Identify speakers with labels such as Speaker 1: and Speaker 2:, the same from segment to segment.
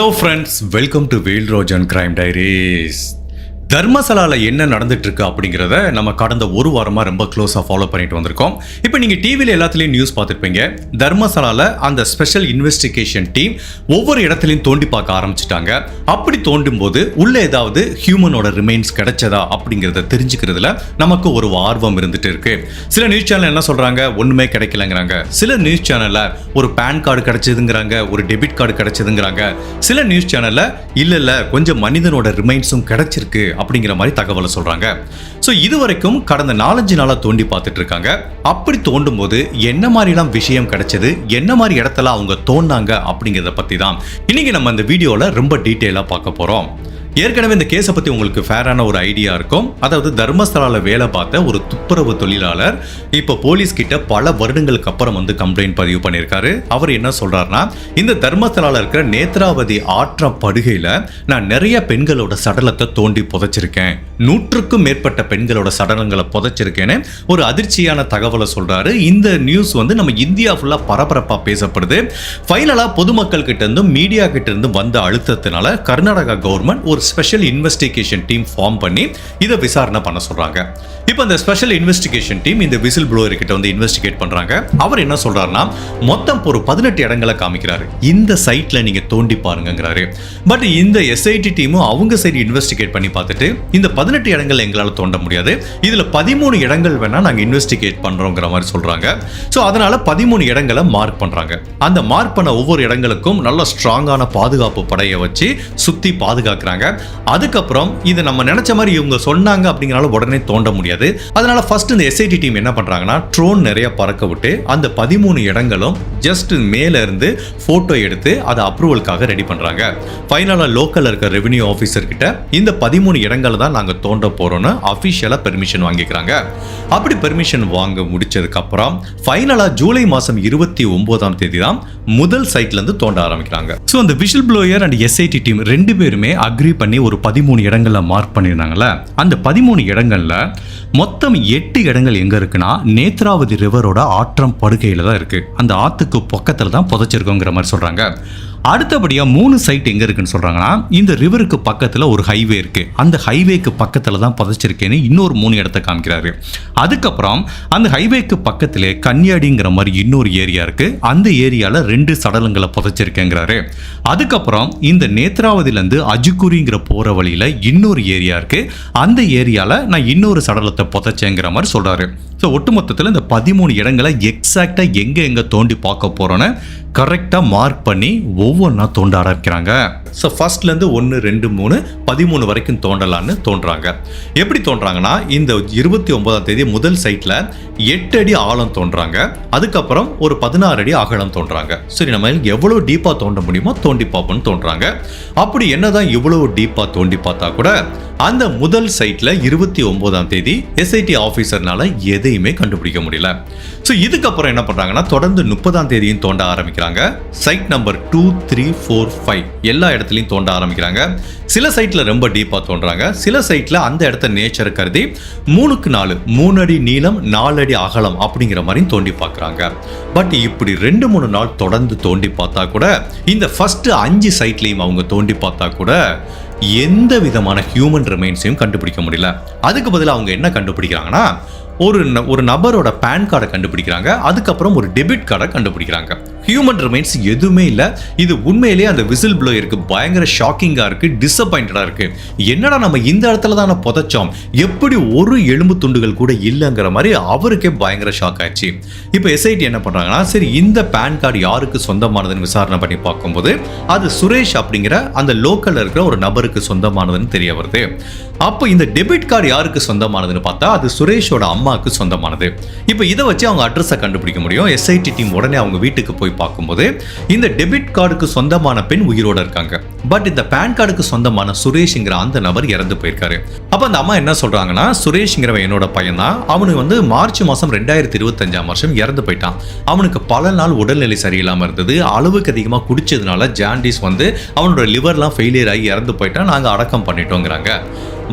Speaker 1: Hello friends, welcome to Vel Rojan crime diaries. தர்மசாலால என்ன நடந்துட்டு இருக்கு அப்படிங்கிறத நம்ம கடந்த ஒரு வாரமா ரொம்ப க்ளோஸாக ஃபாலோ பண்ணிட்டு வந்திருக்கோம். இப்போ நீங்க டிவியில் எல்லாத்துலேயும் நியூஸ் பார்த்துருப்பீங்க. தர்மசாலால அந்த ஸ்பெஷல் இன்வெஸ்டிகேஷன் டீம் ஒவ்வொரு இடத்துலையும் தோண்டி பார்க்க ஆரம்பிச்சிட்டாங்க. அப்படி தோண்டும் போது உள்ள ஏதாவது ஹியூமனோட ரிமைன்ஸ் கிடைச்சதா அப்படிங்கிறத தெரிஞ்சுக்கிறதுல நமக்கு ஒரு ஆர்வம் இருந்துட்டு இருக்கு. சில நியூஸ் சேனல் என்ன சொல்றாங்க, ஒண்ணுமே கிடைக்கலங்கிறாங்க. சில நியூஸ் சேனல்ல ஒரு பேன் கார்டு கிடைச்சதுங்கிறாங்க, ஒரு டெபிட் கார்டு கிடைச்சதுங்கிறாங்க. சில நியூஸ் சேனல்ல இல்ல கொஞ்சம் மனிதனோட ரிமைன்ஸும் கிடைச்சிருக்கு அப்படிங்கிற மாதிரி தகவலை சொல்றாங்க. ஸோ இது வரைக்கும் கடந்த 4-5 நாளா தோண்டி பார்த்துட்டு இருக்காங்க. அப்படி தோண்டும் போது என்ன மாதிரிலாம் விஷயம் கிடைச்சது, என்ன மாதிரி இடத்துல அவங்க தோண்டாங்க அப்படிங்கிறத பத்தி தான் இன்னைக்கு நம்ம இந்த வீடியோல ரொம்ப டீட்டெயிலா பார்க்க போறோம். ஏற்கனவே இந்த கேஸை பற்றி உங்களுக்கு ஃபேரான ஒரு ஐடியா இருக்கும். அதாவது தர்மஸ்தலால வேலை பார்த்த ஒரு துப்புரவு தொழிலாளர் இப்போ போலீஸ் கிட்ட பல வருடங்களுக்கு அப்புறம் வந்து கம்ப்ளைண்ட் பதிவு பண்ணியிருக்காரு. அவர் என்ன சொல்றாருன்னா, இந்த தர்மஸ்தலால இருக்கிற நேத்ராவதி ஆற்றம் படுகையில் நான் நிறைய பெண்களோட சடலத்தை தோண்டி புதைச்சிருக்கேன், 100க்கும் மேற்பட்ட பெண்களோட சடலங்களை புதைச்சிருக்கேன்னு ஒரு அதிர்ச்சியான தகவலை சொல்றாரு. இந்த நியூஸ் வந்து நம்ம இந்தியா ஃபுல்லாக பரபரப்பாக பேசப்படுது. ஃபைனலாக பொதுமக்கள் கிட்ட இருந்தும் மீடியா கிட்ட இருந்தும் வந்த அழுத்தத்தினால கர்நாடகா கவர்மெண்ட் ஒரு ஸ்பெஷல் இன்வெஸ்டிகேஷன் டீம் ஃபார்ம் பண்ணி இதை விசாரணை பண்ண சொல்றாங்க. இப்போ இந்த ஸ்பெஷல் இன்வெஸ்டிகேஷன் டீம் இந்த விசில் ப்ளோவர் கிட்ட வந்து இன்வெஸ்டிகேட் பண்றாங்க. அவர் என்ன சொல்றாருன்னா, மொத்தம் ஒரு 18 இடங்களை காமிக்கிறாரு, இந்த சைட்ல நீங்க தோண்டி பாருங்கிறாரு. பட் இந்த எஸ்ஐடி டீமும் அவங்க சைடு இன்வெஸ்டிகேட் பண்ணி பார்த்துட்டு இந்த 18 இடங்கள் எங்களால் தோண்ட முடியாது, இதுல 13 இடங்கள் வேணா நாங்க இன்வெஸ்டிகேட் பண்றோங்கிற மாதிரி சொல்றாங்க. ஸோ அதனால 13 இடங்களை மார்க் பண்றாங்க. அந்த மார்க் பண்ண ஒவ்வொரு இடங்களுக்கும் நல்ல ஸ்ட்ராங்கான பாதுகாப்பு படையை வச்சு சுத்தி பாதுகாக்கிறாங்க. அதுக்கப்புறம் இது நம்ம நினைச்ச மாதிரி இவங்க சொன்னாங்க அப்படிங்கறனால உடனே தோண்ட முடியாது. அதனால ஃபர்ஸ்ட் இந்த எஸ்ஐடி டீம் என்ன பண்றாங்கன்னா, ட்ரோன் நிறைய பறக்க விட்டு அந்த 13 இடங்களும் ஜஸ்ட் மேல இருந்து போட்டோ எடுத்து அதை அப்ரூவலுக்காக ரெடி பண்றாங்க. ஃபைனலா லோக்கல்ல இருக்க ரெவென்யூ ஆபீசர் கிட்ட இந்த 13 இடங்களை தான் நாங்க தோண்ட போறோம்னு அபிஷியலா பெர்மிஷன் வாங்கிக்கிறாங்க. அப்படி பெர்மிஷன் வாங்க முடிச்சதுக்கு அப்புறம் ஃபைனலா ஜூலை மாசம் 29ஆம் தேதி தான் முதல் சைட்ல இருந்து தோண்ட ஆரம்பிக்கிறாங்க. ஸோ அந்த whistle blower and SID team ரெண்டு பேருமே அக்ரி பண்ணி ஒரு 13 இடங்கள்ல மார்க் பண்ணியிருந்தாங்கல்ல. அந்த 13 இடங்கள்ல மொத்தம் 8 இடங்கள் எங்க இருக்குன்னா, நேத்ராவதி ரிவரோட ஆற்றம் படுகையில தான் இருக்கு. அந்த ஆத்துக்கு பக்கத்துல தான் புதைச்சிருக்கோங்கிற மாதிரி சொல்றாங்க. அடுத்தபடியா 3 சைட் எங்க இருக்குன்னு சொல்றாங்கன்னா, இந்த ரிவருக்கு பக்கத்துல ஒரு ஹைவே இருக்கு, அந்த ஹைவேக்கு பக்கத்துல தான் புதைச்சிருக்கேன்னு இன்னொரு 3 இடத்தை காமிக்கிறாரு. அதுக்கப்புறம் அந்த ஹைவேக்கு பக்கத்திலே கன்னியாடிங்கிற மாதிரி இன்னொரு ஏரியா இருக்கு, அந்த ஏரியால 2 சடலங்களை புதைச்சிருக்கேங்கிறாரு. அதுக்கப்புறம் இந்த நேத்ராவதில இருந்து அஜுகுரிங்கிற போற வழியில இன்னொரு ஏரியா இருக்கு, அந்த ஏரியால நான் இன்னொரு சடலத்தை புதைச்சேங்கிற மாதிரி சொல்றாரு. ஸோ ஒட்டுமொத்தத்தில் இந்த 13 இடங்களை எக்ஸாக்டா எங்க தோண்டி பார்க்க போறோன்னு கரெக்டா மார்க் பண்ணி ஒவ்வொன்றா தோண்ட ஆரம்பிக்கிறாங்க. ஸோ ஃபர்ஸ்ட்லேருந்து 1, 2, 3, 13 வரைக்கும் தோண்டலான்னு தோன்றாங்க. எப்படி தோன்றாங்கன்னா, இந்த 29ஆம் தேதி முதல் சைட்ல 8 அடி ஆழம் தோன்றாங்க. அதுக்கப்புறம் ஒரு 16 அடி அகலம் தோன்றாங்க. சரி, நம்ம எவ்வளவு டீப்பா தோண்ட முடியுமோ தோண்டி பார்ப்போம்னு தோன்றாங்க. அப்படி என்னதான் இவ்வளவு டீப்பா தோண்டி பார்த்தா கூட அந்த முதல் சைட்ல 29ஆம் தேதி எஸ்ஐடி ஆபீசர்னால எதையுமே கண்டுபிடிக்க முடியல. ஸோ இதுக்கப்புறம் என்ன பண்றாங்கன்னா, தொடர்ந்து 30ஆம் தேதியும் தோண்ட ஆரம்பிக்கிறாங்க. சைட் நம்பர் 2, 3, 4, 5 எல்லா இடத்துலையும் தோண்ட ஆரம்பிக்கிறாங்க. சில சைட்ல ரொம்ப டீப்பா தோன்றாங்க, சில சைட்ல அந்த இடத்த நேச்சர் கருதி 3க்கு 4, 3 அடி நீளம் 4 அடி அகலம் அப்படிங்கிற மாதிரி தோண்டி பார்க்குறாங்க. பட் இப்படி 2-3 நாள் தொடர்ந்து தோண்டி பார்த்தா கூட இந்த ஃபர்ஸ்ட் 5 சைட்லையும் அவங்க தோண்டி பார்த்தா கூட எந்த விதமான ஹியூமன் ரிமைன்ஸையும் கண்டுபிடிக்க முடியல. அதுக்கு பதிலாக அவங்க என்ன கண்டுபிடிக்கிறாங்கன்னா, ஒரு நபரோட பேன் கார்டை கண்டுபிடிக்கிறாங்க, அதுக்கப்புறம் ஒரு டெபிட் கார்டை கண்டுபிடிக்கிறாங்க. ஹியூமன் ரிமைன்ஸ் எதுவுமே இல்லை. இது உண்மையிலேயே அந்த விசில் ப்ளோயருக்கு பயங்கர ஷாக்கிங்காக இருக்கு, டிசப்பாயிண்டடாக இருக்கு. என்னடா நம்ம இந்த இடத்துல தானே புதைச்சோம், எப்படி ஒரு எலும்பு துண்டுகள் கூட இல்லைங்கிற மாதிரி அவருக்கே பயங்கர ஷாக் ஆயிடுச்சு. இப்போ எஸ்ஐடி என்ன பண்றாங்கன்னா, சரி இந்த பேன் கார்டு யாருக்கு சொந்தமானதுன்னு விசாரணை பண்ணி பார்க்கும்போது அது சுரேஷ் அப்படிங்கிற அந்த லோக்கல்ல இருக்கிற ஒரு நபருக்கு சொந்தமானதுன்னு தெரிய வருது. அப்போ இந்த டெபிட் கார்டு யாருக்கு சொந்தமானதுன்னு பார்த்தா அது சுரேஷோட அம்மாவுக்கு சொந்தமானது. இப்போ இதை வச்சு அவங்க அட்ரஸை கண்டுபிடிக்க முடியும். எஸ்ஐடி டீம் உடனே அவங்க வீட்டுக்கு போய் பார்க்கும்போது இந்த டெபிட் கார்டுக்கு சொந்தமான பெண் உயிரோட இருக்காங்க. பட் இந்த பேன் கார்டுக்கு சொந்தமான சுரேஷ்ங்கிற அந்த நபர் இறந்து போயிருக்காரு. அப்ப அந்த அம்மா என்ன சொல்றாங்கன்னா, சுரேஷ்ங்கிறவன் என்னோட பையன் தான், அவனுக்கு வந்து மார்ச் மாசம் 2025ஆம் வருஷம் இறந்து போயிட்டான். அவனுக்கு பல நாள் உடல்நிலை சரியில்லாம இருந்தது, அளவுக்கு அதிகமாக குடிச்சதுனால ஜாண்டிஸ் வந்து அவனோட லிவர்லாம் ஃபெயிலியர் ஆகி இறந்து போயிட்டான், நாங்க அடக்கம் பண்ணிட்டோங்கிறாங்க.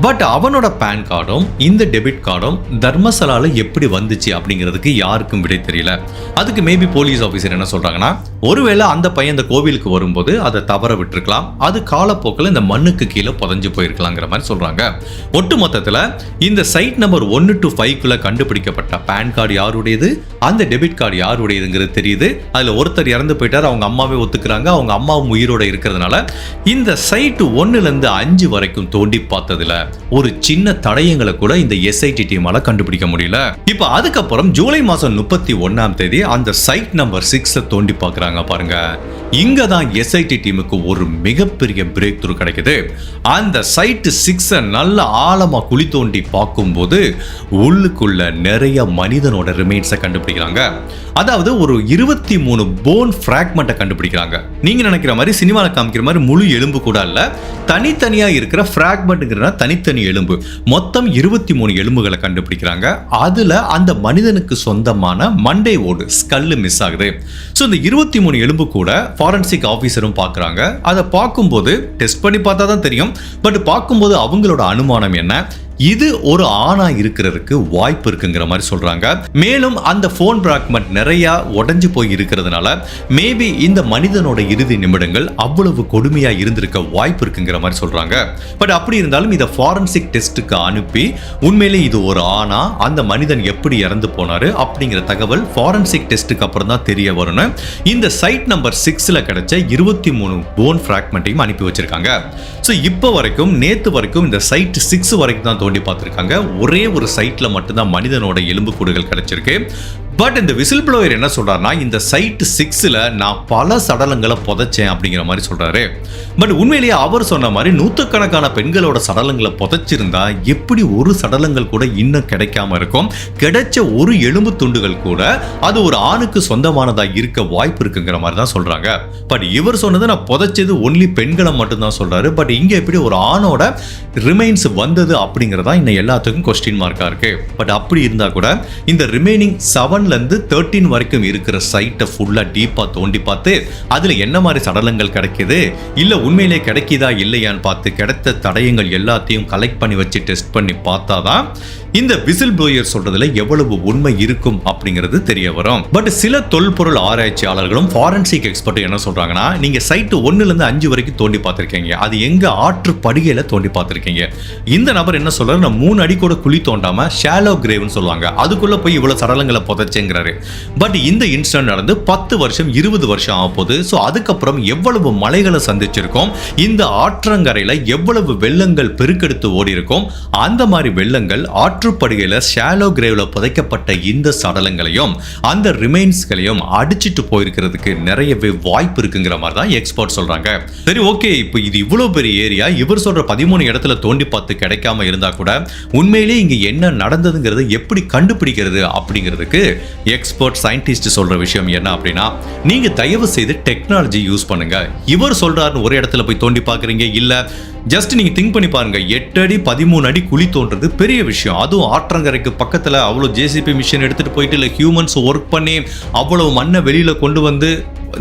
Speaker 1: பட் அவனோட பேன் கார்டும் இந்த டெபிட் கார்டும் தர்மசாலால எப்படி வந்துச்சு அப்படிங்கிறதுக்கு யாருக்கும் விடை தெரியல. அதுக்கு மேபி போலீஸ் ஆஃபீஸர் என்ன சொல்றாங்கன்னா, ஒருவேளை அந்த பையன் இந்த கோவிலுக்கு வரும்போது அதை தவற விட்டுருக்கலாம், அது காலப்போக்கில் இந்த மண்ணுக்கு கீழே புதைஞ்சு போயிருக்கலாங்கிற மாதிரி சொல்றாங்க. ஒட்டு மொத்தத்தில் இந்த சைட் நம்பர் 1 to 5 கண்டுபிடிக்கப்பட்ட பேன் கார்டு யாருடையது, அந்த டெபிட் கார்டு யாருடையதுங்கிறது தெரியுது. அதுல ஒருத்தர் இறந்து போயிட்டார், அவங்க அம்மாவே ஒத்துக்கிறாங்க, அவங்க அம்மாவும் உயிரோட இருக்கிறதுனால இந்த சைட் 1 to 5 வரைக்கும் தோண்டி பார்த்ததுல ஒரு சின்ன தடயங்களை கூட இந்த எஸ்ஐடி டீமால கண்டுபிடிக்க முடியல. இப்ப அதுக்கப்புறம் ஜூலை மாசம் 31 அந்த சைட் நம்பர் 6 தோண்டி பார்க்கறாங்க பாருங்க. இங்க தான் எஸ்ஐடி டீமுக்கு ஒரு மிகப்பெரிய பிரேக் த்ரூ கிடைக்குது. அந்த சைட் 6 நல்ல ஆழமா குழி தோண்டி பார்க்கும்போது உள்ளுக்குள்ள நிறைய மனிதனோட ரிமைன்ஸை கண்டுபிடிக்கிறாங்க. அதாவது ஒரு 23 போன் பிராக்மெண்ட்டை கண்டுபிடிக்கிறாங்க. நீங்க நினைக்கிற மாதிரி சினிமாவில் காமிக்கிற மாதிரி முழு எலும்பு கூட இல்ல, தனித்தனியா இருக்கிற பிராக்மெண்ட்ங்கிற தனித்தனி எலும்பு. மொத்தம் 23 எலும்புகளை கண்டுபிடிக்கிறாங்க. அதுல அந்த மனிதனுக்கு சொந்தமான மண்டை ஓடு ஸ்கல் மிஸ் ஆகுது. ஸோ இந்த 23 எலும்பு கூட ஃபாரன்சிக் ஆஃபீஸரும் பார்க்குறாங்க. அதை பார்க்கும்போது டெஸ்ட் பண்ணி பார்த்தா தான் தெரியும். பட் பார்க்கும்போது அவங்களோட அனுமானம் என்ன, இது ஒரு ஆணா இருக்கிறதுக்கு வாய்ப்பு இருக்குங்கிற மாதிரி சொல்றாங்க. மேலும் அந்த போன் பிராக்மெண்ட் நிறைய உடைஞ்சு போய் இருக்கிறதுனால மேபி இந்த மனிதனோட இறுதி நிமிடங்கள் அவ்வளவு கொடுமையா இருந்திருக்க வாய்ப்பு இருக்குங்கிற மாதிரி சொல்றாங்க. பட் அப்படி இருந்தாலும் இதை ஃபாரன்சிக் டெஸ்ட்டுக்கு அனுப்பி உண்மையிலே இது ஒரு ஆணா, அந்த மனிதன் எப்படி இறந்து போனாரு அப்படிங்கிற தகவல் ஃபாரன்சிக் டெஸ்ட்டுக்கு அப்புறம் தான் தெரிய வரும்னு இந்த சைட் நம்பர் 6 கிடைச்ச 23 போன் பிராக்மெண்ட்டையும் அனுப்பி வச்சிருக்காங்க. ஸோ இப்போ வரைக்கும் நேத்து வரைக்கும் இந்த சைட் 6 வரைக்கும் தான் தோண்டி பார்த்திருக்காங்க. ஒரே ஒரு சைட்ல மட்டும்தான் மனிதனோட எலும்புக்கூடுகள் கிடைச்சிருக்கு. பட் இந்த விசில் ப்ளோயர் என்ன சொல்றாருன்னா, இந்த சைட் 6 நான் பல சடலங்களை புதைச்சேன் அப்படிங்கிற மாதிரி சொல்றாரு. பட் உண்மையிலேயே அவர் சொன்ன மாதிரி நூற்றுக்கணக்கான பெண்களோட சடலங்களை புதைச்சிருந்தா எப்படி ஒரு சடலங்கள் கூட இன்னும் கிடைக்காம இருக்கும், கிடைச்ச ஒரு எலும்பு துண்டுகள் கூட அது ஒரு ஆணுக்கு சொந்தமானதா இருக்க வாய்ப்பு இருக்குங்கிற மாதிரி தான் சொல்றாங்க. பட் இவர் சொன்னது நான் புதைச்சது ஒன்லி பெண்களை மட்டும்தான் சொல்றாரு. பட் இங்க எப்படி ஒரு ஆணோட ரிமைன்ஸ் வந்தது அப்படிங்கறதா இன்னும் எல்லாத்துக்கும் கொஸ்டின் மார்க்கா இருக்கு. பட் அப்படி இருந்தா கூட இந்த ரிமைனிங் 7 13 வரைக்கும் இருக்கிற சைட்டை ஃபுல்லா டீப்பா தோண்டி பார்த்து அதுல என்ன மாதிரி சடலங்கள் கிடைக்குது, இல்ல உண்மையிலே கிடைக்குதா இல்லையான்னு பார்த்து கிடைத்த தடயங்கள் எல்லாத்தையும் கலெக்ட் பண்ணி வச்சு டெஸ்ட் பண்ணி பார்த்தாதான் இந்த விசில் ப்ளோயர் சொல்றதுல எவ்வளவு உண்மை இருக்கும் அப்படிங்கிறது தெரிய வரும். பட் சில தொல்பொருள் ஆராய்ச்சியாளர்களும் ஃபாரன்சிக் எக்ஸ்பர்ட் என்ன சொல்றாங்கன்னா, நீங்க சைட் 1 to 5 வரைக்கும் தோண்டி பார்த்திருக்கீங்க, அது எங்க ஆற்று படுகையில தோண்டி பார்த்திருக்கீங்க. இந்த நபர் என்ன சொல்றாரு, நான் 3 அடி கூட குழி தோண்டாம ஷாலோ கிரேவ்னு சொல்லுவாங்க, அதுக்குள்ள போய் இவ்வளவு சடலங்களை புதைச்சேங்கிறாரு. பட் இந்த இன்சிடென்ட் நடந்து 10 வருஷம் 20 வருஷம் ஆக போகுது. ஸோ அதுக்கப்புறம் எவ்வளவு மலைகளை சந்திச்சிருக்கோம், இந்த ஆற்றங்கரையில எவ்வளவு வெள்ளங்கள் பெருக்கெடுத்து ஓடி இருக்கும், அந்த மாதிரி வெள்ளங்கள் ஆற்றுப்படுகையில ஷாலோ கிரேவ்ல புதைக்கப்பட்ட இந்த சடலங்களையும் அந்த ரிமைன்ஸ்களையும் அடிச்சிட்டு போயிருக்கிறதுக்கு நிறையவே வாய்ப்பு இருக்குங்கிற மாதிரி தான் எக்ஸ்பர்ட் சொல்றாங்க. சரி, ஓகே, இப்போ இது இவ்வளவு பெரிய ஏரியா, இவர் சொல்ற 13 இடத்துல தோண்டி பார்த்து கிடைக்காம இருந்தா கூட உண்மையிலேயே இங்க என்ன நடந்ததுங்கிறது எப்படி கண்டுபிடிக்கிறது அப்படிங்கிறதுக்கு எக்ஸ்பர்ட் சயின்டிஸ்ட் சொல்ற விஷயம் என்ன அப்படின்னா, நீங்க தயவு செய்து டெக்னாலஜி யூஸ் பண்ணுங்க. இவர் சொல்றாருன்னு ஒரு இடத்துல போய் தோண்டி பார்க்குறீங்க, இல்ல ஜஸ்ட் நீங்க திங்க் பண்ணி பாருங்க, 8 அடி 13 அடி குழி தோன்றது பெரிய விஷயம். அதுவும் ஆற்றங்கரைக்கு பக்கத்துல அவ்வளவு ஜேசிபி மிஷின் எடுத்துட்டு போயிட்டு இல்ல ஹியூமன்ஸ் ஒர்க் பண்ணி அவ்வளவு மண்ணை வெளியில கொண்டு வந்து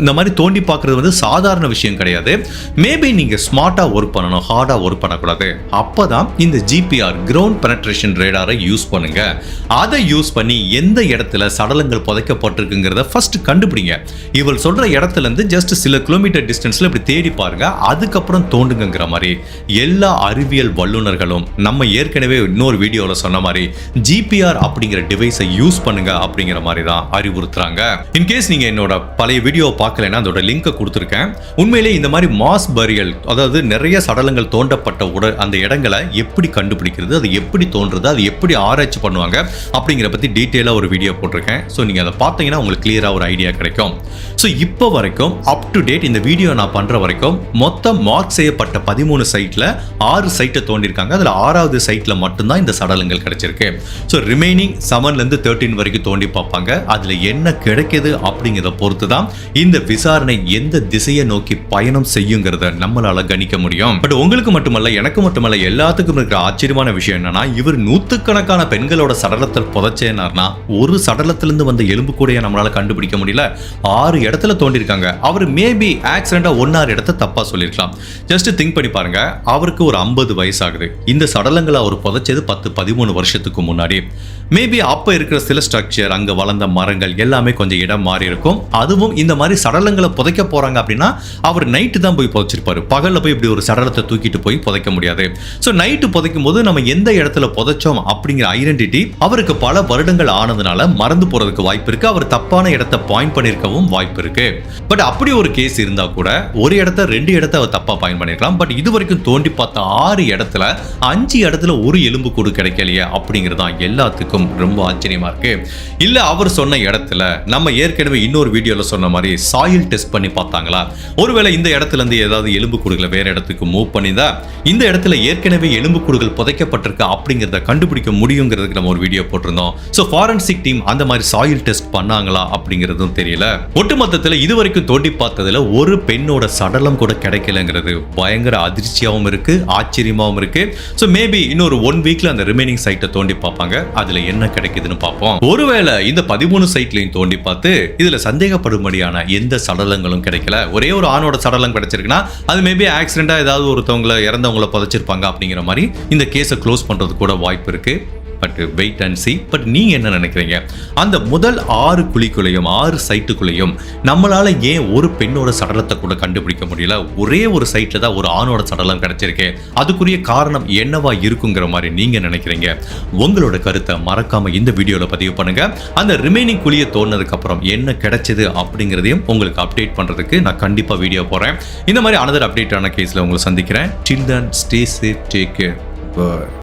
Speaker 1: இந்த மாதிரி தோண்டி பார்க்கறது வந்து சாதாரண விஷயம் கிடையாது. மேபி நீங்க ஸ்மார்ட்டா ஒர்க் பண்ணணும், ஹார்டா ஒர்க் பண்ணக்கூடாது. அப்பதான் இந்த ஜிபிஆர் கிரவுண்ட் பெனட்ரேஷன் ரேடாரை யூஸ் பண்ணுங்க. அதை யூஸ் பண்ணி எந்த இடத்துல சடலங்கள் புதைக்கப்பட்டிருக்குங்கிறத ஃபர்ஸ்ட் கண்டுபிடிங்க. இவள் சொல்ற இடத்துல இருந்து ஜஸ்ட் சில கிலோமீட்டர் டிஸ்டன்ஸ்ல இப்படி தேடி பாருங்க, அதுக்கப்புறம் தோண்டுங்கிற மாதிரி எல்லா அறிவியல் வல்லுநர்களும் நம்ம ஏற்கனவே இன்னொரு வீடியோல சொன்ன மாதிரி ஜிபிஆர் அப்படிங்கிற டிவைஸை யூஸ் பண்ணுங்க அப்படிங்கிற மாதிரி தான் அறிவுறுத்துறாங்க. இன்கேஸ் நீங்க என்னோட பழைய வீடியோ பார்க்கலைன்னா அதோட லிங்கை கொடுத்துருக்கேன். உண்மையிலே இந்த மாதிரி மாஸ் பரியல், அதாவது நிறைய சடலங்கள் தோண்டப்பட்ட அந்த இடங்களை எப்படி கண்டுபிடிக்கிறது, அது எப்படி தோன்றது, அது எப்படி ஆராய்ச்சி பண்ணுவாங்க அப்படிங்கிற பத்தி டீட்டெயிலாக ஒரு வீடியோ போட்டிருக்கேன். ஸோ நீங்க அதை பார்த்தீங்கன்னா உங்களுக்கு கிளியரா ஒரு ஐடியா கிடைக்கும். ஸோ இப்போ வரைக்கும் அப் டு டேட் இந்த வீடியோ நான் பண்ற வரைக்கும் மொத்தம் மார்க் செய்யப்பட்ட 13 சைட்ல 6 சைட்டை தோண்டிருக்காங்க. அதுல 6வது சைட்ல மட்டும்தான் இந்த சடலங்கள் கிடைச்சிருக்கு. ஸோ ரிமைனிங் 7 to 13 வரைக்கும் தோண்டி பார்ப்பாங்க. அதுல என்ன கிடைக்குது அப்படிங்கிறத பொறுத்து தான் இந்த இந்த விசாரணை எந்த திசையை நோக்கி பயணம் செய்யுங்கிறத நம்மளால கணிக்க முடியும். பட் உங்களுக்கு மட்டுமல்ல, எனக்கு மட்டுமல்ல, எல்லாத்துக்கும் இருக்கிற ஆச்சரியமான விஷயம் என்னன்னா, இவர் நூத்துக்கணக்கான பெண்களோட சடலத்தில் புதைச்சேனார்னா ஒரு சடலத்திலிருந்து வந்த எலும்பு கூட நம்மளால கண்டுபிடிக்க முடியல. 6 இடத்துல தோண்டிருக்காங்க. அவர் மேபி ஆக்சிடென்டா 1 இடத்த தப்பா சொல்லிருக்கலாம். ஜஸ்ட் திங்க் பண்ணி பாருங்க, அவருக்கு ஒரு 50 வயசு ஆகுது. இந்த சடலங்களை அவர் புதைச்சது 10-13 வருஷத்துக்கு முன்னாடி. மேபி அப்ப இருக்கிற சில ஸ்ட்ரக்சர், அங்க வளர்ந்த மரங்கள் எல்லாமே கொஞ்சம் இடம் மாறி இருக்கும். அதுவும் இந்த மாதிரி சடலங்களை புதைக்க போறாங்க அப்படின்னா அவர் நைட்டு தான் போய் புதைச்சிருப்பாரு. பகல்ல போய் இப்படி ஒரு சடலத்தை தூக்கிட்டு போய் புதைக்க முடியாது. ஸோ நைட்டு புதைக்கும் போது நம்ம எந்த இடத்துல புதைச்சோம் அப்படிங்கிற ஐடென்டிட்டி அவருக்கு பல வருடங்கள் ஆனதுனால மறந்து போறதுக்கு வாய்ப்பு இருக்கு. அவர் தப்பான இடத்தை பாயிண்ட் பண்ணிருக்கவும் வாய்ப்பு இருக்கு. பட் அப்படி ஒரு கேஸ் இருந்தா கூட ஒரு இடத்த 2 இடத்த அவர் தப்பா பாயிண்ட் பண்ணிருக்கலாம். பட் இது வரைக்கும் தோண்டி பார்த்த 6 இடத்துல 5 இடத்துல ஒரு எலும்பு கூடு கிடைக்கலையே அப்படிங்கிறதா எல்லாத்துக்கும் ரொம்ப ஆச்சரியமா இருக்கு. இல்ல அவர் சொன்ன இடத்துல நம்ம ஏற்கனவே இன்னொரு வீடியோல சொன்ன மாதிரி சாயில் டெஸ்ட் பண்ணி பார்த்தாங்களா? ஒருவேளை இந்த இடத்துல இருந்து ஏதாவது எலும்பு கூடுகளை வேற இடத்துக்கு மூவ் பண்ணிதான் இந்த இடத்துல ஏற்கனவே எலும்பு கூடுகள் புதைக்கப்பட்டிருக்கு அப்படிங்கறத கண்டுபிடிக்க முடியுங்கிறதுக்கு நம்ம ஒரு வீடியோ போட்டிருந்தோம். சோ ஃபாரன்சிக் டீம் அந்த மாதிரி சாயில் டெஸ்ட் பண்ணாங்களா அப்படிங்கிறதும் தெரியல. ஒட்டுமொத்தத்துல இதுவரைக்கும் தோண்டி பார்த்ததுல ஒரு பெண்ணோட சடலம் கூட கிடைக்கலங்கிறது பயங்கர அதிர்ச்சியாவும் இருக்கு, ஆச்சரியமாவும் இருக்கு. சோ மேபி இன்னொரு 1 வீக்ல அந்த ரிமைனிங் சைட்டை தோண்டி பார்ப்பாங்க. அதுல என்ன கிடைக்குதுன்னு பார்ப்போம். ஒருவேளை இந்த 13 சைட்லையும் தோண்டி பார்த்து இதுல சந்தேகப்படும்படியான எந்த சடலங்களும் கிடைக்கல, ஒரே ஒரு ஆணோட சடலம் கிடைச்சிருக்குன்னா அது மேபி ஆக்சிடென்டா ஏதாவது ஒருத்தவங்களை இறந்தவங்களை புதைச்சிருப்பாங்க அப்படிங்கிற மாதிரி இந்த கேஸை க்ளோஸ் பண்றது கூட வாய்ப்பு இருக்கு. But wait and see. But நீங்க என்ன நினைக்கிறீங்க? அந்த முதல் 6 குழிக்குள்ளையும் 6 சைட்டுக்குள்ளையும் நம்மளால ஏன் ஒரு பெண்ணோட சடலத்தை கூட கண்டுபிடிக்க முடியல? ஒரே ஒரு சைட்ல தான் ஒரு ஆணோட சடலம் கிடைச்சிருக்கு. அதுக்குரிய காரணம் என்னவா இருக்குங்கிற மாதிரி நீங்க நினைக்கிறீங்க? உங்களோட கருத்தை மறக்காம இந்த வீடியோல பதிவு பண்ணுங்க. அந்த ரிமைனிங் குழியை தோண்டினதுக்கு அப்புறம் என்ன கிடைச்சது அப்படிங்கிறதையும் உங்களுக்கு அப்டேட் பண்றதுக்கு நான் கண்டிப்பா வீடியோ போறேன். இந்த மாதிரி அனதர் அப்டேட்டான கேஸ்ல உங்களை சந்திக்கிறேன். Till then, stay safe, take care. Bye.